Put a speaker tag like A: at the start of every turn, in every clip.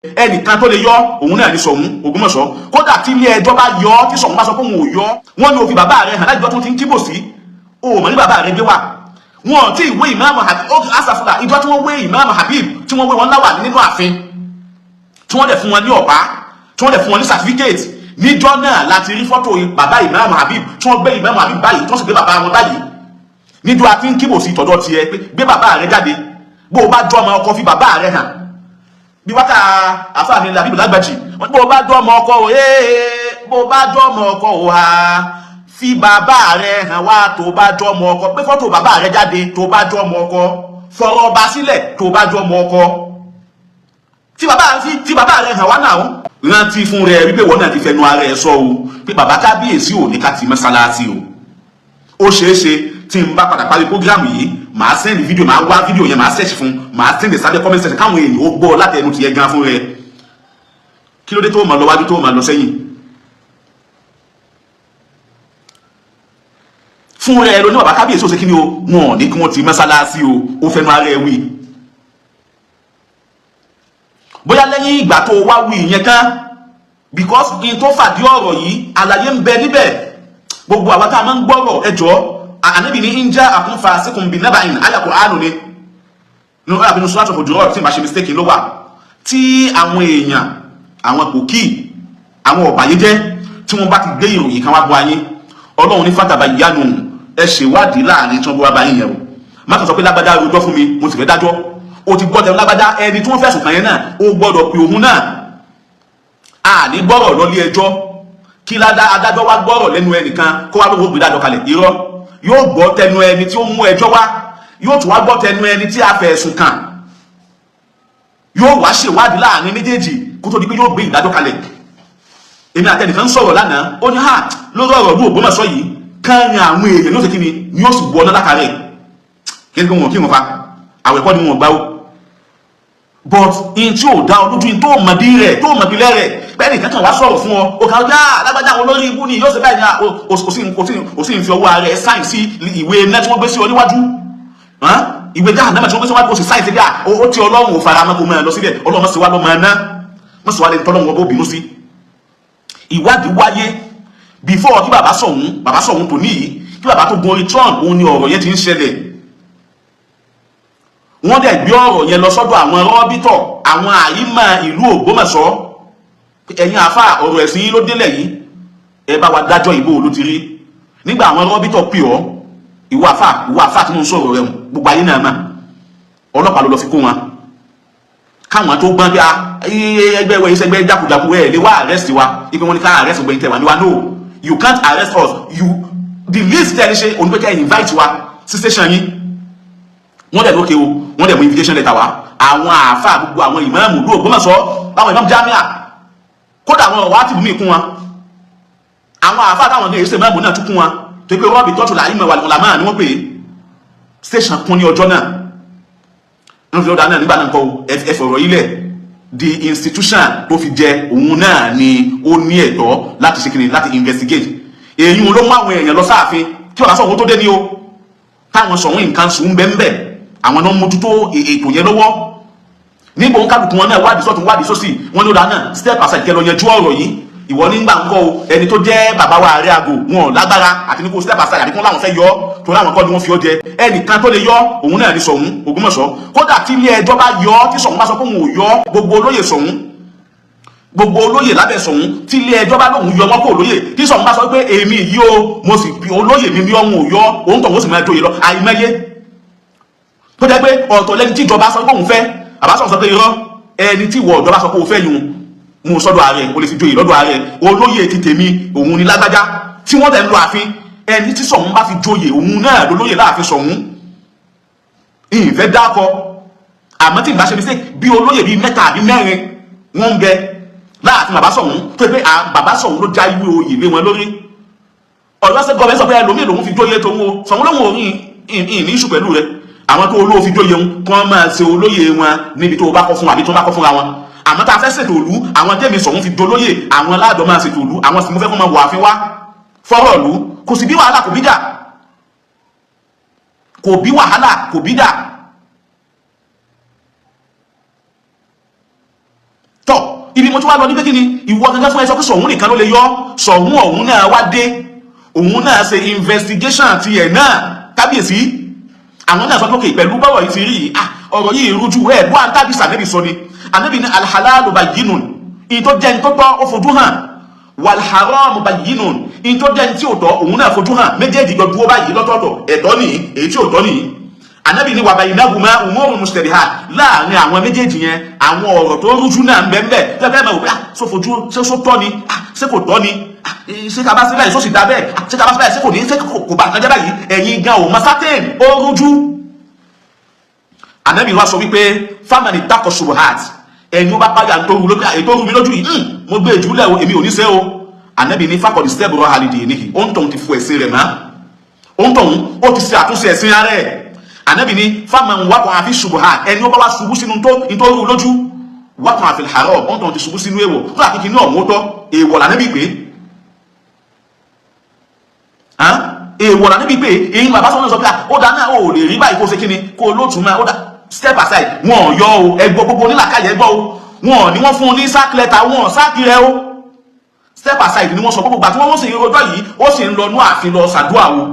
A: ẹnìkan tó lè yọ òun náà ní Ṣọ̀ún Ògbómọ̀ṣọ́. Kódà tí ilé ẹjọ́ bá yọ tí Ṣọ̀ún bá sọ pé òun ò yọ, wọ́n ní ó fi bàbá rẹ̀ hàn lájọ́ tó ti ń kíbò sí, o mọ̀ ní bàbá rẹ̀ gbé wà. Wọ́n tí ìwé ìmáàmù Habib ó asàfúlà ìjọ tí wọ́n wé ìmáàmù Habib tí wọ́n wé wọn láwà nínú ààfin tí wọ́n dẹ̀ fún wọn ní ọ̀pá tí wọ́n dẹ̀ fún wọn ní certificate. Níjọ́ náà láti rí fọ́tò bàbá ìmáàmù Habib tí wọ́n gbé ìmáàmù Habib báyìí tí wọ́n sì gbé bàbá wọn báyìí. Níjọ́ àti ń kíbò sí tọ̀dọ̀ tiẹ̀ pé gbé bàbá rẹ̀ jáde, bó o bá jọ́ ọmọ ọkọ fi bàbá rẹ̀ hàn. Bí wákà àfáàní Habib Lágbàjì bó o bá jọ́ ọmọ ọkọ o bó o bá jọ́ ọmọ ọkọ o ha fi bàbá rẹ̀ hàn wá tó bá jọ́ ọmọ ọkọ, pé fọ́tò bàbá rẹ̀ jáde tó bá jọ́ ọmọ ọkọ, fọ̀rọ̀ ọba sílẹ̀ tó bá jọ́ ọmọ ọkọ, fi bàbá rẹ̀ hàn wá náà. Rántí fún rẹ̀ wípé wọ́n náà ti fẹnu ara ẹ̀ sọ o pé bàbá kábíyèsí ò ní ká ti mọ́sálásí o. Ó ṣeéṣe tí n bá padà parí prógrámù yìí màá sẹ́ndì fídíò, màá wá fídíò yẹn màá search fún, màá sẹ́ndì sábẹ́ comment section káwọn èèyàn ó gbọ́ láti ẹnu tiẹ̀ gan fún rẹ̀. Kí ló dé tó máa lọ wájú tó máa lọ sẹ́yìn? Fún rẹ̀ ló ní bàbá kábíyèsí ó ṣe kí ni o, wọn ò ní kí wọ́n ti mọ́sálásí o, ó fẹnu ara ẹ̀ wí. Bóyá lẹ́yìn ìgbà tó wá wí ìyẹn kan, because in tó fàdí ọ̀rọ̀ yìí àlàyé ń bẹ níbẹ̀. Gbogbo àwọn tá a máa ń gbọ́rọ̀ ẹjọ́ Ànábì ní ń já àkúnfà síkùn bí nábà in ayàkùn àánú ni nínú àbínú Suratul Hujurat tí ma ṣe mistake ló wà, tí àwọn èèyàn àwọn pòkì àwọn ọ̀bàyéjẹ́ tí wọ́n bá ti gbé ìròyìn kan wá bọ́ ayé, Ọlọ́run ní fatabayyanu ẹ ṣèwádìí láàrin tí wọ́n bọ́ wá báyìí yẹn o. Má kàn sọ pé lágbádá rojọ́ fún mi mo sì fẹ́ dájọ́, o ti gbọ́ tẹnu lágbádá, ẹni tí wọ́n fẹ̀sùn kàn yẹn náà ó gbọ́dọ̀ pé òun náà a ní gbọ́rọ̀ lọ́lé ẹjọ́ kí adájọ́ wá gbọ́rọ̀ lẹ́nu ẹnìkan kó wá lówó gbé dájọ́ kalẹ̀. Irọ́, yóò gbọ́ tẹnu ẹni tí ó mú ẹjọ́ wá, yóò tún wá gbọ́ tẹnu ẹni tí a fẹ̀sùn kàn, yóò wá ṣèwádìí láàrin méjèèjì kó tó di pé yóò gbé ìdájọ́ kalẹ̀. Èmi àtẹnìkan ń sọ̀rọ̀ lánàá, ó ní ha lórí ọ̀rọ̀ ọdún Ògbómọ̀ṣọ́ yìí kán rin àwọn èèyàn ló ṣe kí ni yóò sì bu ọ̀nà lákàrẹ̀ kí ni wọn kí wọn fa àwẹ̀kọ́ ni wọn gbá ó. But in tí ò dá ọ lójú in tó mọ̀ bí rẹ̀ tó mọ̀ bí lẹ́rẹ̀ bẹ́ẹ̀ni kankan wá sọ̀rọ̀ fún ọ o kàn já lágbájá àwọn olórí ibú ni yóò ṣe báyìí ní o sì ń fi ọwọ́ ara ẹ̀ sáìn sí ìwé iná tí wọ́n gbé sí ọ níwájú, ìwé Jahannama tí wọ́n gbé sí níwájú o sì sáìn sí bí ó ti Ọlọ́run ò fara mọ́ kó máa lọ síbẹ̀, Ọlọ́run sì wá lọ́ máa ná mọ́ sì wá lẹ́ni tọ́lọ́run ọgbó bínú sí. Ìwádìí wáyé before kí bàbá Ṣọ̀ún tó níyì, kí bàbá tó gun orí Trump, òun ni ọ̀rọ̀ yẹn ti ń ṣẹlẹ̀. Wọ́n dẹ̀ gbé ọ̀rọ̀ yẹn lọ sọ́dọ̀ àwọn rọ́bítọ̀ àwọn àyímọ̀ ìlú Ògbómọ̀ṣọ́, ẹ̀yin àfà ọ̀rọ̀ ẹ̀sìn yìí ló délẹ̀ yìí, ẹ bá wa dájọ́ ìbò ló ti rí. Nígbà àwọn rọ́bítọ̀ pè ọ́, ìwọ àfà tí mo ń sọ̀rọ̀ rẹ̀ gbogbo ayé náà mà, ọlọ́pàá ló lọ fi kó wọn káwọn tó gbọ́n bí ẹgbẹ́ ìwé ìṣẹ́gbẹ́ jákujàku ẹ̀ lè wá arrest wa ipe wọn ní ká arrest gbẹ̀yìn tẹ̀wá níwá. No, you can't arrest us. The least tẹ́ ẹ ṣe onípẹ́kẹ́ invite wa sí station yín, wọ́n dẹ̀ lókè o, wọ́n dẹ̀ mú invitation letter wá, àwọn àáfà gbogbo àwọn ìmáàmù ìlú Ògbómọ̀ṣọ́ láwọn ìmáàmù jámíà, kódà àwọn ọ̀wá tìbú mi kún wọn, àwọn àáfà táwọn ọ̀gá ìṣẹ́ ìmáàmù náà tún kún wọn tó pé rọ́bì tọ́tù láyé mẹ́wàá lọ́làmá ni wọ́n pè é. Station kún ní ọjọ́ náà wọ́n fi ọ̀dà náà nígbà náà kọ́ ẹ̀fọ̀rọ̀ ilẹ̀ the institution tó fi jẹ òun náà ni ó ní ẹ̀tọ́ láti ṣe kìnnì láti investigate. Èyí ló mú àwọn èèyàn lọ sáàfin kí ọ̀rá Ṣọ̀ún tó dé ní o, táwọn Ṣọ̀ún nǹkan sùn bẹ́ẹ̀ àwọn náà mójútó ètò yẹn lọ́wọ́. Níbo ń kálukú wọn náà wádìí sọ́tún wádìí sósì, wọ́n ní ó dáa náà step aside kẹ́ lọ yanjú ọ̀rọ̀ yìí. Ìwọ nígbà ń kọ́ o, ẹni tó jẹ́ bàbá wa ààrẹ àgò wọn lágbára àti ní kó step aside àbí kí wọ́n láwọn fẹ́ yọ ọ́ tó láwọn kọ́ ni wọ́n fi ọ́ jẹ. Ẹnìkan tó lè yọ òun náà ní Ṣọ̀ún Ògbómọ̀ṣọ́. Kódà tí ilé ẹjọ́ bá yọ tí Ṣọ̀ún bá sọ pé òun ò yọ gbogbo olóyè Ṣọ̀ún, gbogbo olóyè lábẹ́ Ṣọ̀ún, tí ilé ẹjọ́ bá lóun yọ wọn kó olóyè tí Ṣọ̀ún bá sọ pé èmi yìí o mo sì fi olóyè mi ní ọ̀hún ò yọ òun tó wọ́n sì máa joyè lọ àìmọye. Tó jẹ́ pé ọ̀tọ̀ lẹ́ni tí ìjọba sọ pé òun fẹ́, àbá Ṣọ̀ún sọ pé irọ́, ẹni tí ìwọ ìjọba sọ pé òun fẹ́ yun mú sọ́dọ̀ ààrẹ o lè fi joyè lọ́dọ̀ ààrẹ, olóyè ti tèmi òun ni lágbájá tí wọ́n tẹ̀ ń lọ ààfin, ẹni tí Ṣọ̀ún bá fi joyè òun náà lólóyè láàfin Ṣọ̀ún. Ìfẹ́ dákọ àmọ́ tí ìbá ṣe mistake bí olóyè bíi 3 àbí 4 wọ́n ń bẹ láàfin bàbá Ṣọ̀ún tó pé bàbá Ṣọ̀ún ló já ìwé oyè lé wọn lórí. Ọ̀yọ́ sẹ́ gọ́ọ̀mẹ́ sọ pé ẹlòmíì lòun fi joyè tó ń wo Ṣọ̀ún lóhun òrin ìní ìṣù pẹ̀lú rẹ̀, àwọn tó olóò fi joyè wọn kí wọ́n máa ṣe olóyè wọn níbi tó bá kọ́ fún àbí tó bá kọ́ fúnra wọn. Àmọ́ tá a fẹ́ ṣètò òlú, àwọn tẹ́mi Ṣọ̀ún fi dolóyè, àwọn aládọ́ máa ṣètò òlú, àwọn sì mú fẹ́ kó máa wọ àfin wá fọ́rọ̀ òlú. Kò sì bí wàhálà kò bí dà, kò bí wàhálà kò bí dà. Tọ́ ibi mo tún wá lọ ní pé kí ni ìwọ gangan fún ẹ sọ pé Ṣọ̀ún nìkan ló lè yọ Ṣọ̀ún ọ̀hún náà wá dé òun náà ṣe investigation ti ẹ̀ náà kábíyèsí àwọn náà sọ pé pẹ̀lú bọ́rọ̀ yìí ti rí ọ̀rọ̀ yìí rújú ẹ̀ bọ́ àǹtàbísà ànábì sọ ni ànábì ní alhalalu bayyinun in tó jẹ́ in tó tọ́ ó fojú hàn walharamu bayyinun in tó jẹ́ in tí ò tọ́ òun náà fojú hàn méjèèjì jọ dúró báyìí lọ́tọ̀ọ̀tọ̀ ẹ̀tọ́ ni èyí tí ò tọ́ ni ànábì ní wa baynahuma umurun mushtabihat láàrin àwọn méjèèjì yẹn àwọn ọ̀rọ̀ tó rújú náà ń bẹ́ẹ̀ fẹ́fẹ́ mọ̀ wípé só fojú ṣé só tọ́ ni ṣé kò tọ́ ni ṣé ká bá sí báyìí só sì dá bẹ́ẹ̀ ṣé ká bá sí báyìí ṣé kò ní ṣé kò bá kan jẹ́ báyìí ẹ̀yin gan ò mọ sátẹ́ẹ̀n ó rújú. ànábì wa sọ wípé famani takọ subuhat ẹni ó bá páyà ètò orú mi lójú yìí mo gbé ìjúlẹ̀ o èmi ò ní ṣe o ànábì ní fákọ̀dì stẹ́bùrọ̀ halidi nìyí ó ń tọ̀hún ti fún ẹ̀sìn rẹ̀ mọ́ ó ń tọ̀hún ó ti ṣe àtúnṣe ẹ̀sìn ara ẹ̀ ànábì ní fáman wákọ̀ àfi subuhat ẹni ó bá wá ṣubú sínú nítorí lójú wákọ̀ àfi haram ó ń tọ̀hún ti ṣubú sínú èèwọ̀ tó àkíkí ní ọ̀hún ó tọ́ èèwọ̀ lànábì pé èèwọ̀ lànábì pé èyí bàbá sọ́nà sọ pé ó dáná ò lè rí báyìí kó ṣe kíni kó lóòtú máa ó dá step aside wọn yọ o ẹgbọ́ gbogbo onílàkàyẹ gbọ́ o wọn ni wọ́n fún ní sack letter wọn sáàkì rẹ o step aside ni wọ́n sọ gbogbo àti wọ́n sì rọjọ́ yìí ó sì ń lọ ní ààfin lọ ṣàdúrà o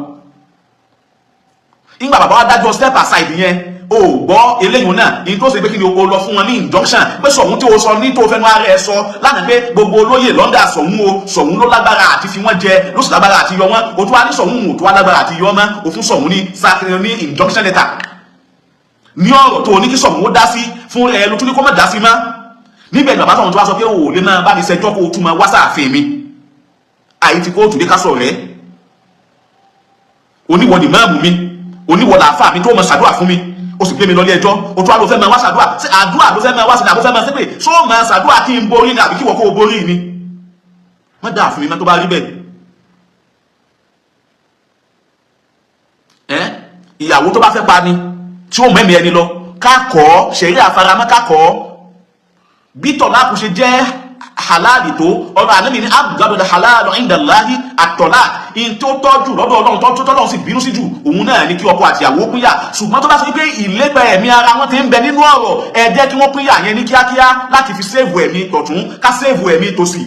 A: ìgbà bàbá wa dájọ́ step aside yẹn o gbọ́ eléyìí náà ní tó ṣe pé kí ni o lọ fún wọn ní injunction pé Ṣọ̀ún tí o sọ ní tó fẹnu ara ẹ sọ lánàá pé gbogbo olóyè London Ṣọ̀ún ló lágbára àti fi wọ́n jẹ ló sì lágbára àti yọ wọ́n o tún wá ní Ṣọ̀ún ò tún wá lágbára àti yọ wọ́n o fún Ṣọ̀ún ní injunction letter ní ọ̀rọ̀ tó ní kí Ṣọ̀ún ó dá sí fún ẹ ló tún ní kó má dá sí má níbẹ̀ bàbá Ṣọ̀ún tó wá sọ pé o lè máa bá mi ṣẹjọ́ kó o tún máa wá sáàfin mi àyè tí kóòtù dé ká sọ rẹ oníwọ ni máàmù mi oníwọ làáfà mi tó mọ ṣàdúrà fún mi ó sì gbé mi lọ ilé ẹjọ́ o tún wá ló fẹ́ máa wá ṣàdúrà sí àdúrà ló fẹ́ máa wá sí àbó fẹ́ máa ṣépè só máa ṣàdúrà kí n borí ni àbí kí wọ́n kó o borí ni má dáa fún mi má tó bá rí bẹ́ẹ̀ ìyàwó tó bá fẹ́ pa ni tí ó mẹ́mí ẹni lọ kákọ́ ṣẹ̀rí àfaramọ́ kákọ́ bí tọ̀láàkù ṣe jẹ́ halali tó ọ̀rọ̀ ànábì ní abgadu halal indallahi àtọ̀lá in tó tọ́jú lọ́dọ̀ Ọlọ́run tọ́lọ́run sì bínú sí jù òun náà ní kí ọkọ àti ìyàwó pínyà ṣùgbọ́n tó bá sọ pé ìlẹ́gbẹ̀ ẹ̀mí ara wọn ti ń bẹ nínú ọ̀rọ̀ ẹ jẹ́ kí wọ́n pínyà yẹn ní kíákíá láti fi sèvù ẹ̀mí tọ̀tún ká sèvù ẹ̀mí tòsì.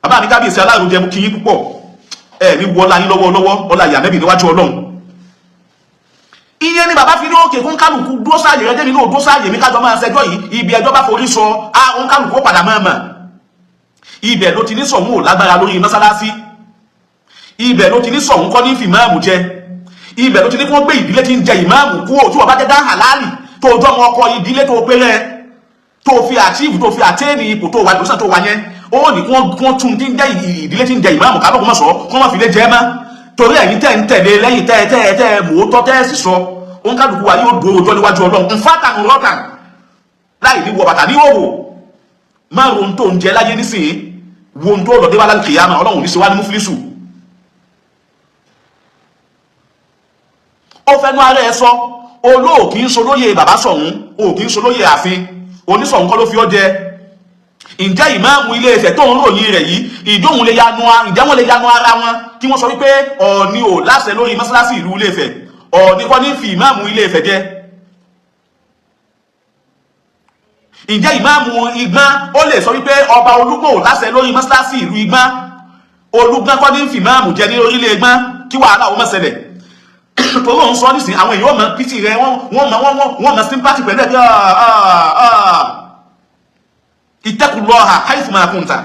A: bàbá mi kábíyèsí aláròjẹ mú kí yín púpọ̀ ẹ ní wọlá yín lọ́wọ́ ọlá ìyá nẹ́bì níwájú Ọlọ́run ìyẹn ni bàbá fi ní òkè fún kálukú dúró sáàyè rẹ jẹ́mi náà dúró sáàyè mi kájọ máa ṣẹjọ́ yìí ibi ẹjọ́ bá forí sọ àwọn kálukú ó padà máa mọ̀ ibẹ̀ ló ti ní Ṣọ̀ún ò lágbára lórí mọ́sálásí ibẹ̀ ló ti ní Ṣọ̀ún kọ́ ní fìmáàmù jẹ ibẹ̀ ló ti ní kí wọ́n gbé ìdílé tí ń jẹ ìmáàmù kú òtú ọba jẹ́ dáhà láàlì tó ojú ọmọ ọkọ ìdílé tó pé rẹ tó fi àtíìfù tó fi àtẹ́ẹ̀nì ipò tó wà lóṣàn tó wà yẹn ó ní kí wọ́n tún tí ń jẹ́ ìdílé tí ń jẹ ìmáàmù kábọ̀kú mọ̀ sọ kí wọ́n fi lé jẹ́ mọ́ torí ẹ̀yin tẹ́ ń tẹ̀lé lẹ́yìn tẹ́ mòótọ́ tẹ́ sì sọ òun kálukú wa yóò dúró ọjọ́ níwájú Ọlọ́run ń fátà ń rọ́tà láì ní wọ bàtà ní òwò má ron tó ń jẹ láyé nísìnyí wo ń tó lọ débà láti kìyàmà Ọlọ́run ní ṣe wá ní múfílísù ó fẹ́nu ara ẹ sọ olóòkì ń solóyè bàbá Ṣọ̀ún òkì ń solóyè ààfin oníṣọ̀ún kọ́ ló fi ọ́ jẹ ǹjẹ́ ìmáàmù Ilé Ifẹ̀ tó ń ròyìn rẹ̀ yìí ìjọ́hun lè yanu ara wọn kí wọ́n sọ wípé Ọọ̀ni ò láṣẹ lórí mọ́sálásí ìlú Ilé Ifẹ̀ Ọọ̀ni kọ́ ní fi ìmáàmù Ilé Ifẹ̀ jẹ ǹjẹ́ ìmáàmù Igbán ó lè sọ wípé ọba Olúgbò ò láṣẹ lórí mọ́sálásí ìlú Igbán Olúgbọ́n kọ́ ní fi ìmáàmù jẹ ní orílẹ̀ Igbán kí wàhálà ó má ṣẹlẹ̀ tó lóun sọ nísìn àwọn èèyàn mọ pítì rẹ wọ́n mọ sympathy pẹ̀lú ẹ̀bí ittaqullaha haythu ma kunta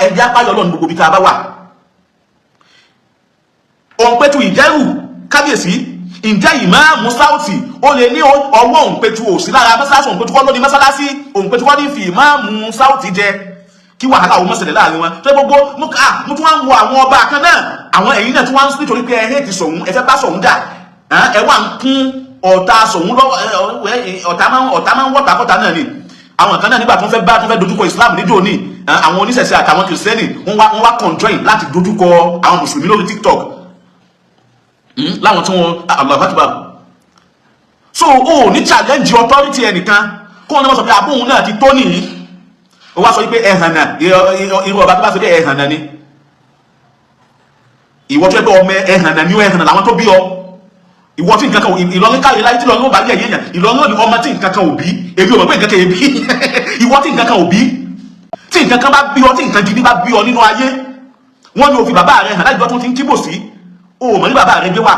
A: ẹ̀dí apáyọ̀ lọ́nà gbogbo bí ká bá wà òǹpẹ̀tù ìjẹ́rù kábíyèsí ǹjẹ́ ìmáàmù Sáùtì ó lè ní ọwọ́ òǹpẹ̀tù òsì lára mọ́sálásí òǹpẹ̀tù kọ́ lóní mọ́sálásí òǹpẹ̀tù kọ́ ní fi ìmáàmù Sáùtì jẹ kí wàhálà òun mọ́sẹ̀lẹ̀ láàrin wọn tó gbogbo mú tún wá ń wo àwọn ọba kan náà àwọn ẹ̀yìn náà tún wá ń nítorí pé ẹ̀hẹ́ ti Ṣọ̀ún ẹ̀fẹ́ bá Ṣọ̀ún dà ẹ̀ wà ń kún ọ̀tá Ṣọ̀ún lọ́wọ́ ọ̀tá máa ń wọ́ta kọ́ta náà ni àwọn kan náà nígbà tó ń fẹ́ dojúkọ Islam níjó ní àwọn oníṣẹ̀ṣẹ̀ àtàwọn kìrìsìtẹ́nì wọ́n wá conjoin láti dojúkọ àwọn mùsùlùmí lórí TikTok láwọn tí wọ́n Allahu Akbar so ó ní challenge authority ẹnìkan kó wọn ní wọ́n sọ pé abóhun náà ti tó nìyí ó wá sọ wípé ẹ̀hànà irú ọba tó bá sọ pé ẹ̀hànà ni ìwọ tó ẹgbẹ́ ọmọ ẹ̀hànà ni ó ẹ̀hànà làwọn tó bí ọ ìwọ tí nǹkan kan Ìlọrin káre láyé tí Ìlọrin ó bá yẹ yẹn Ìlọrin ò ní ọmọ tí nǹkan kan ò bí èmi ò mọ̀ pé nǹkan kan èbí ìwọ tí nǹkan kan ò bí tí nǹkan kan bá bí ọ tí nǹkan gidi bá bí ọ nínú ayé wọ́n ní o fi bàbá rẹ̀ hàn láti gbọ́ tó ti ń kíbò sí o mọ̀ ní bàbá rẹ̀ gbé wà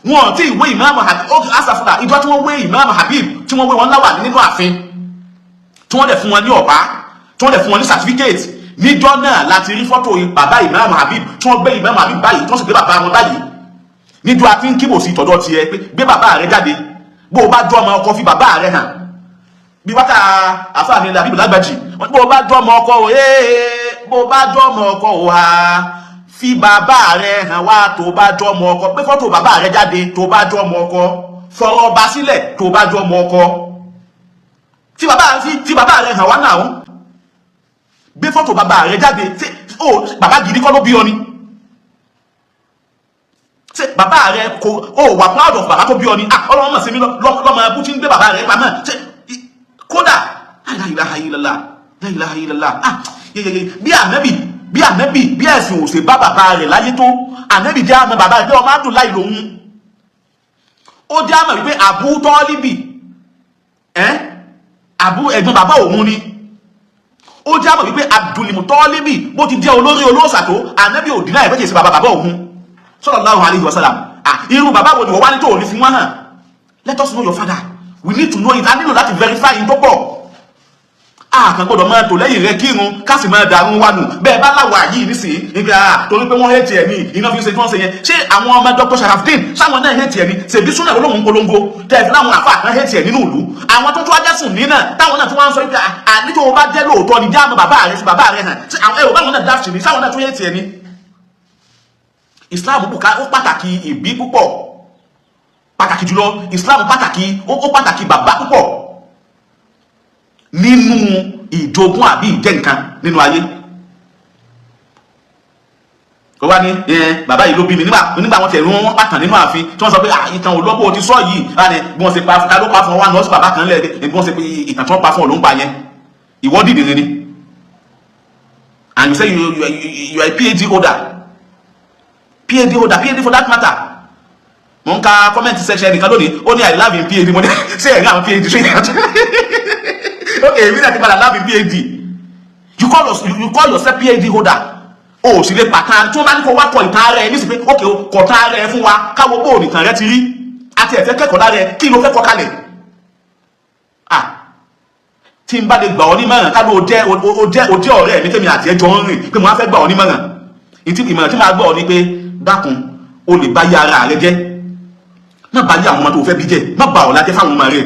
A: wọ́n tí ìwé Imam Habib asàfúnà ìjọ tí wọ́n wé Imam Habib tí wọ́n wé wọn láwà nínú ààfin tí wọ́n dẹ̀ fún wọn ní ọ̀pá tí wọ́n dẹ̀ fún wọn ní certificate níjọ́ náà láti rí fọ́tò bàbá Imam Habib tí wọ́n gbé Imam Habib báyìí tí wọ́n sì gbé bàbá wọn báyìí níjọ́ àti ń kíbò sí tọ̀dọ̀ tiẹ̀ pé gbé bàbá rẹ̀ jáde bó o bá jọ ọmọ ọkọ fi bàbá rẹ̀ hàn bí wákà àfáà ní Habib Lágbàjì bó o bá jọ ọmọ ọkọ o bó o bá jọ ọmọ ọkọ o ha fi bàbá rẹ̀ hàn wá tó bá jọ ọmọ ọkọ pé fọ́tò bàbá rẹ̀ jáde tó bá jọ ọmọ ọkọ fọ̀rọ̀ ọba sílẹ̀ tó bá jọ ọmọ ọkọ tí bàbá rẹ̀ hàn wá náà gbé fọ́tò bàbá rẹ̀ jáde bàbá gidi kọ́ ló bí ọ ni bàbá rẹ̀ kò wà proud of bàbá tó bí ọ ni ọlọ́run mọ̀ sí mi lọ́mọ ẹbú tí ń gbé bàbá rẹ̀ pamọ́ kódà la ilaha illallah la ilaha illallah bí ànábì bí ẹ̀sìn ò ṣe bá bàbá rẹ̀ láyé tó ànábì jẹ́ àmọ́ bàbá rẹ̀ pé ọmọ àdùn láì lòun ó jẹ́ àmọ́ wípé Abu Tọ́líbì ẹ̀gbọ́n bàbá òun ni ó jẹ́ àmọ́ wípé Abdul Mutọ́líbì bó ti jẹ́ olórí olóòsà tó ànábì ò dínà ìpẹ́kẹ̀ sí bàbá òun sallallahu alaihi wasallam irú bàbá wo ni wọ́n wá ní tó ní fún wọn hàn. Let us know your father, we need to know it. A nílò láti verify in tó pọ̀ kan gbọ́dọ̀ máa tò lẹ́yìn rẹ kírun ká sì máa dàrún wa nù bẹ́ẹ̀ bá láwà yìí nísìnyí nígbà torí pé wọ́n hẹ́ẹ̀tì ẹ̀ ní iná fi ṣe tí wọ́n ṣe yẹn ṣé àwọn ọmọ Dr. Sharafdin sáwọn náà hẹ́ẹ̀tì ẹ̀ ní ṣèbí súnà olóhùn polongo tẹ̀sí láwọn àfa kan hẹ́ẹ̀tì ẹ̀ nínú ìlú àwọn tó tún wájá sùn ní náà táwọn náà tún wá ń sọ pé àníjọ́ wọn bá jẹ́ lóòótọ́ ni jáàmù bàbá rẹ̀ hàn ẹ̀rọ báwọn náà dáàfì ní sáwọn náà tún hẹ́ẹ̀tì ẹ̀ ní. Islam ó pàtàkì ìbí púpọ̀ pàtàkì jùlọ Islam ó pàtàkì bàbá púpọ̀ nínú ìjogún àbí ìjẹ́ nǹkan nínú ayé. Ó wá ní bàbá yìí ló bí mi nígbà wọn tẹ̀lú wọn pàtàn nínú ààfin tí wọ́n sọ pé ìtàn olóbó ti sọ yìí bí wọ́n ṣe pa ká ló pa fún wọn nọ́ọ̀sì bàbá kan lẹ́ẹ̀dẹ́ bí wọ́n ṣe pé ìtàn tí wọ́n pa fún ọ̀lọ́ ń pa yẹn ìwọ dìde ni and you say you are a PhD holder PhD for that matter. Mo ń ka comment section nìkan lónìí ó ní I love in PhD mo ní ṣé ẹ̀rí àwọn PhD ṣe yàtọ̀ okay èmi náà ti padà love in PhD you call yourself PhD holder o sì lè pàtàkì tí wọ́n bá ní kó wá kọ ìtàn rẹ̀ ní sí pé okay o kọ̀ tán rẹ̀ fún wa káwọ́ bó nìkan rẹ̀ ti rí àti ẹ̀fẹ́ kẹ́kọ̀ọ́ lára rẹ̀ kí ló fẹ́ kọ́ kalẹ̀ tí n bá lè gbà ọ́ ní mọ̀ràn ká ló jẹ́ ọ̀rẹ́ mi tẹ́mi àti ẹjọ́ ń rìn pé mo á fẹ́ gbà ọ́ ní mọ̀ràn ìmọ̀ràn tí máa gbọ́ ọ ní pé dákun o lè bá yé ara rẹ jẹ́ má bá yé àwọn ọmọ tó fẹ́ bí jẹ́ má bà ọ́ lájẹ́ fáwọn ọmọ rẹ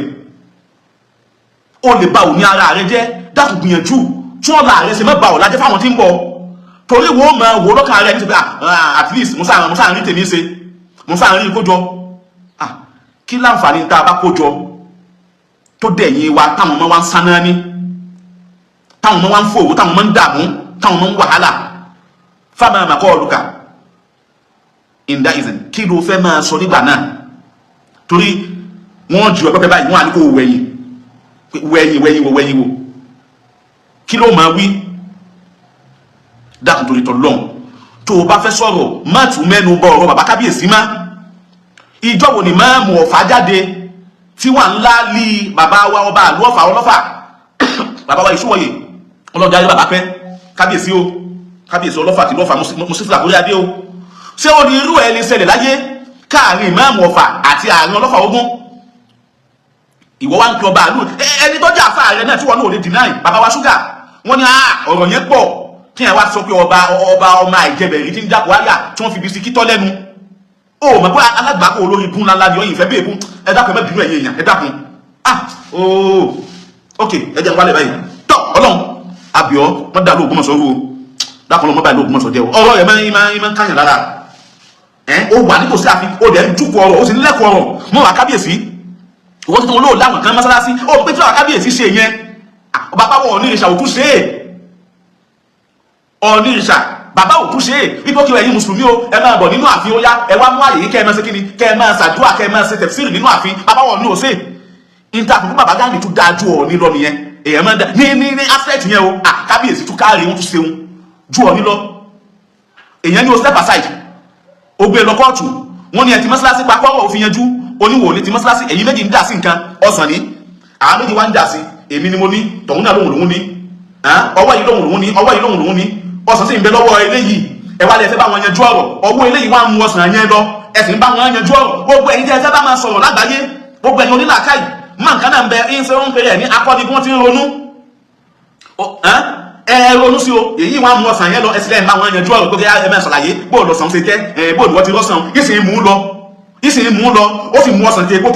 A: o lè bá òní ara rẹ jẹ́ dákun gbìyànjú tún ọ̀la rẹ ṣe má bà ọ́ lájẹ́ fáwọn tí ń bọ̀ torí wo mọ wo lọ́kàn rẹ nítorí at least mo sáà rí tèmi ṣe mo sáà rí kójọ kí láǹfààní tá a bá kójọ tó dẹ̀yìn wa táwọn ọmọ wa ń sáná ní táwọn ọmọ wa ń fòwò táwọn ọmọ ń dààmú táwọn ọmọ ń wàhálà fáwọn ọmọ kọ́ ọ̀lùkà ìndá ìsìn kí ló fẹ́ máa sọ nígbà náà torí wọ́n jù ọ̀pẹ́ báyìí wọ́n á ní kó wẹ̀yìn wò kí ló máa wí dákùn torí tọ́lọ́n tó o bá fẹ́ sọ̀rọ̀ má tún mẹ́nu bọ ọ̀rọ̀ bàbá kábíyèsí má ìjọ wo ni máa mú ọ̀fà jáde tí wọ́n ńlá lí bàbá wa ọba àlú ọ̀fà ọlọ́fà bàbá wa ìṣúwọ̀yè ọlọ́jà ayé bàbá pẹ́ kábíyèsí ọlọ́fà tí lọ́fà mùsífìlà kórí adé o ṣé o ní irú ẹ̀ lè ṣẹlẹ̀ láyé káàrin ìmáàmù ọ̀fà àti àárín ọlọ́fà ogun ìwọ wá ń kí ọba àlú ẹni tó jẹ́ àfáà rẹ náà tí wọ́n náà lè deny bàbá wa ṣúgà wọ́n ní ọ̀rọ̀ yẹn pọ̀ tí ẹ wá sọ pé ọba ìjẹbẹ̀rí tí ń jákòó àyà tí wọ́n fi bí sí kítọ́ lẹ́nu ó mọ̀ pé alágbàkọ̀ olórí ibùn ńlá ni ọyìn ìfẹ́ bí ebún ẹ dákun ẹ má bínú ẹ̀yìn èèyàn ẹ dákun ok ẹ jẹ́ wálẹ̀ báyìí tọ́ ọlọ́run àbíọ́ wọ́n dá lóògùn mọ̀sọ́ rú dákun lọ́mọ báyìí lóògùn mọ̀sọ́ jẹ́ ọ̀rọ̀ rẹ̀ máa ń káyàn lára ó wà ní kò sí àfi ó dẹ̀ ń jùkú ọ̀rọ̀ ó sì nílẹ̀kùn ọ̀rọ̀ mọ́ wà kábíyèsí ìwọ́n tuntun olóò láwọn kan mọ́sálásí ó pé tí wà kábíyèsí ṣe yẹn bàbá wọn onírìṣà òtún ṣe é onírìṣà bàbá òtún ṣe é wípé ó kí ẹ̀yin mùsùlùmí o ẹ máa bọ̀ nínú ààfin ó yá ẹ wá mú àyè yìí kẹ́ ẹ máa ṣe kíni kẹ́ ẹ máa ṣàdúrà kẹ́ ẹ máa ṣe tẹ̀fsírì nínú ààfin bàbá wọn ní òṣè ìtàkùn fún bàbá Ghandi tún dáa ju Ọọ̀ni lọ nìyẹn èèyàn máa dá ní aspect yẹn o kábíyèsí tún káàrí wọn tún ṣeun ju Ọọ̀ni lọ èèyàn ní o step aside ó gbé lọ kóòtù wọn ni ẹ ti mọ́sálásí pa kọ́rọ̀ òfin yanjú oníwòlé ti mọ́sálásí ẹ̀yin méjì ń dà sí nǹkan ọ̀sán ni àwọn méjì wá ń dà sí èmi ni mo ní tọ̀hún náà lóhùn lòún ní ọwọ́ yìí lóhùn lòún ní ọwọ́ yìí lóhùn lòún ní ọ̀sán sì ń bẹ lọ́wọ́ eléyìí ẹ wá lè fẹ́ bá wọn yanjú ọ̀rọ̀ ọwọ́ eléyìí wá ń mú ọ̀sán yẹn lọ ẹ sì ń bá wọn yanjú ọ̀rọ̀ gbogbo ẹ̀yin tẹ́ ẹ fẹ́ bá máa sọ̀rọ̀ lágbàáyé gbogbo ẹ̀yin onílàákàyè máa nǹkan náà ń bẹ ń ṣe ń pèrè ẹ̀ ní akọ́ni bí wọ́n ti ń ronú ẹ ronú sí o èyí wọn mú ọsàn yẹn lọ ẹsẹ lẹ́yìn bá wọn yanjú ọ̀rọ̀ pé ẹ máa ṣàlàyé bóòlù ọsàn ṣe jẹ bóòlù wọn ti rọsàn ìsìn mú lọ ó sì mú ọsàn tepo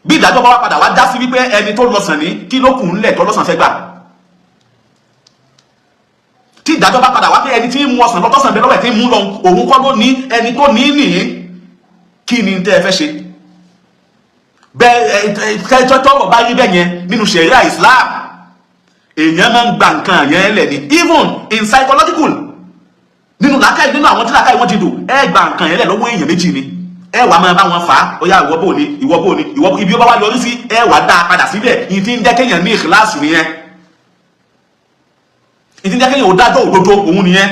A: bí ìdájọ́ bá wá padà wá dá sí wípé ẹni tó lọsàn ní kí ló kù ńlẹ̀ tó lọsàn fẹ́ gbà tí ìdájọ́ bá padà wá pé ẹni tí ń mú ọsàn lọ́tọ̀sàn bẹ lọ́wọ́ ẹ̀ tí ń mú lọ òun kọ́ ló ní ẹni tó ní nìyí kí ni tẹ́ ẹ fẹ́ ṣe bẹ́ẹ̀ tọ́rọ̀ bá rí bẹ́ẹ̀ yẹn nínú ṣẹ̀ríà Islam èèyàn máa ń gba nǹkan yẹn lẹ̀ ní even in psychological nínú làákàyè nínú àwọn tí làákàyè wọn ti dùn ẹ gba nǹkan yẹn lẹ̀ lọ́wọ́ èèyàn méjì ni ẹ wàá máa bá wọn fà á ó yá ìwọ bò ní ibi ó bá wá yọrí sí ẹ wàá dá a padà síbẹ̀ ìyí tí ń jẹ́ kéèyàn ní ìkìláàsì nìyẹn ìyí tí ń jẹ́ kéèyàn ò dájọ́ òdodo òun nìyẹn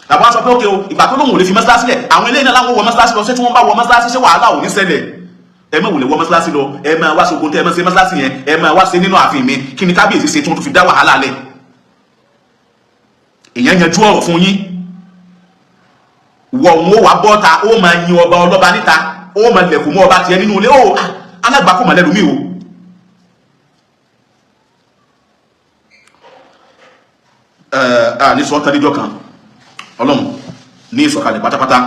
A: làwọn sọ pé ókè o ìgbà tó lóun ò lè fi mọ́sálásí lẹ̀ àwọn eléyìí náà láwọn wọ mọ́sálásí lọ ṣé tí wọ́n bá wọ mọ́sálásí ṣé wàhálà ò ní ṣẹlẹ̀ ẹ má wulẹ̀ wọ mọ́sálásí lọ ẹ máa wá ṣogun tẹ́ ẹ máa ṣe mọ́sálásí yẹn ẹ máa wá ṣe nínú ààfin mi kí ni kábíyèsí ṣe tí wọ́n tún fi dá wàhálà lẹ̀ èèyàn yanjú ọ̀rọ̀ fún yín wọ̀ òun ó wà bọ́ta ó máa yin ọba ọlọ́ba níta ó máa lẹ̀kùn mọ́ ọba tiẹ̀ nínú ilé ó alágbàkú mà lẹ́nu mi o ní sọ́ọ́tà níjọ́ kan ọlọ́run ní ìsọ̀kalẹ̀ pátápátá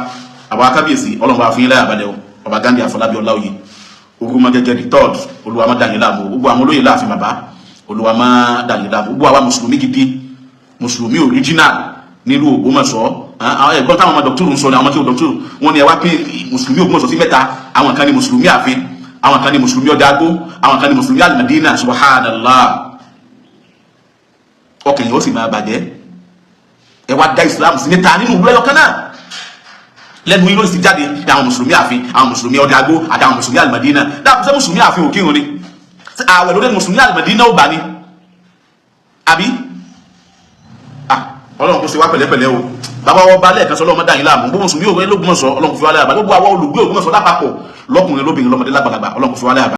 A: àwọn akábíyèsí ọlọ́run bá fún yín láyà balẹ̀ o ọba Gandhi Afọlábí Ọláoyè ogun gẹ́gẹ́ di third olúwa má dàyín láàmú gbogbo àwọn olóyè láàfin bàbá olúwa má dàyín láàmú gbogbo àwa mùsùlùmí gidi mùsùlùmí original nílùú Ògbómọ̀ṣọ́ àwọn ẹ̀gbọ́n táwọn ọmọ dọ́kítọ̀rù ń sọ ní àwọn tí ó dọ́kítọ̀rù wọn ni ẹ wá pín mùsùlùmí Ògbómọ̀ṣọ́ sí mẹ́ta àwọn kan ní mùsùlùmí àfin àwọn kan ní mùsùlùmí Ọ̀dàgbó àwọn kan ní mùsùlùmí Al-Madina subhanallah ọkàn yìí ó sì máa bàjẹ́ ẹ wá dá Islam sí mẹ́ta nínú ìlú ẹyọ kan náà lẹ́nu yìí ló sì jáde àwọn mùsùlùmí àfin àwọn mùsùlùmí Ọ̀dàgbó àti àwọn mùsùlùmí Al-Madina dáàbò sẹ́ mùsùlùmí àfin òkè ni àwẹ̀ lórí mùsùlùmí Al-Madina ó bá ní àbí ọlọ́run kò sí wá pẹ̀lẹ́pẹ̀lẹ́ o bàbá wọn bá lẹ́ẹ̀kan sọ ọlọ́run dáyìn láàmú gbogbo mùsùlùmí òwe lÓgbómọ̀ṣọ́ ọlọ́run fi wá lẹ́yà gbogbo àwọn olùgbé Ògbómọ̀ṣọ́ lápapọ̀ lọ́kùnrin lóbìnrin lọ́mọdé lágbàlagbà ọlọ́run fi wá lẹ́yà.